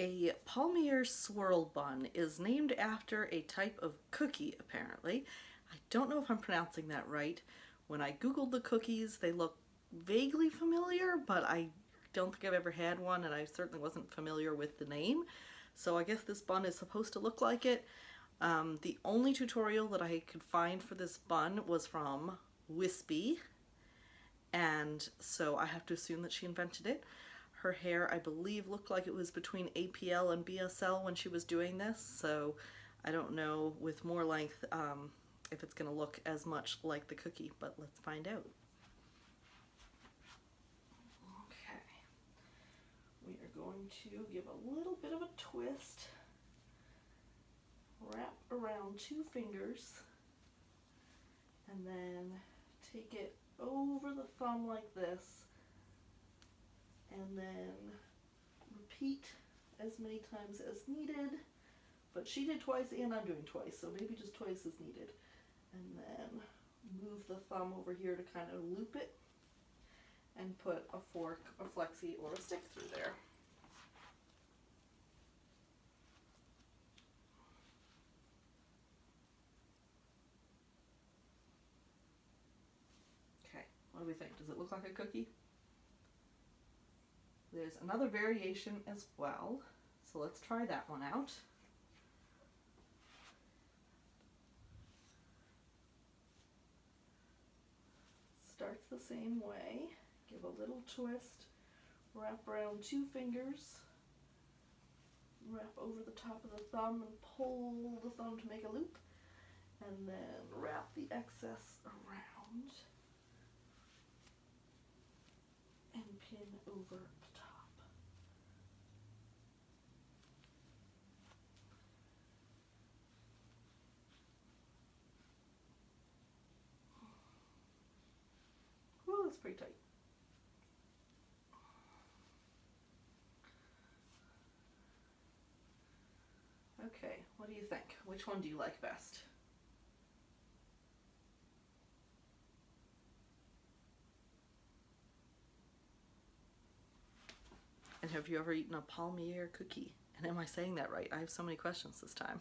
A Palmier Swirl Bun is named after a type of cookie, apparently. I don't know if I'm pronouncing that right. When I googled the cookies, they look vaguely familiar, but I don't think I've ever had one, and I certainly wasn't familiar with the name. So I guess this bun is supposed to look like it. The only tutorial that I could find for this bun was from Wispy, and so I have to assume that she invented it. Her hair, I believe, looked like it was between APL and BSL when she was doing this, so I don't know with more length if it's going to look as much like the cookie, but let's find out. Okay, we are going to give a little bit of a twist, wrap around 2 fingers, and then take it over the thumb like this, and then repeat as many times as needed. But she did twice and I'm doing twice, so maybe just twice is needed. And then move the thumb over here to kind of loop it and put a fork, a flexi, or a stick through there. Okay, what do we think? Does it look like a cookie? There's another variation as well, so let's try that one out. Starts the same way, give a little twist, wrap around 2 fingers, wrap over the top of the thumb and pull the thumb to make a loop, and then wrap the excess around and pin over the top. Ooh, that's pretty tight. Okay, what do you think? Which one do you like best? And have you ever eaten a Palmier cookie? And am I saying that right? I have so many questions this time.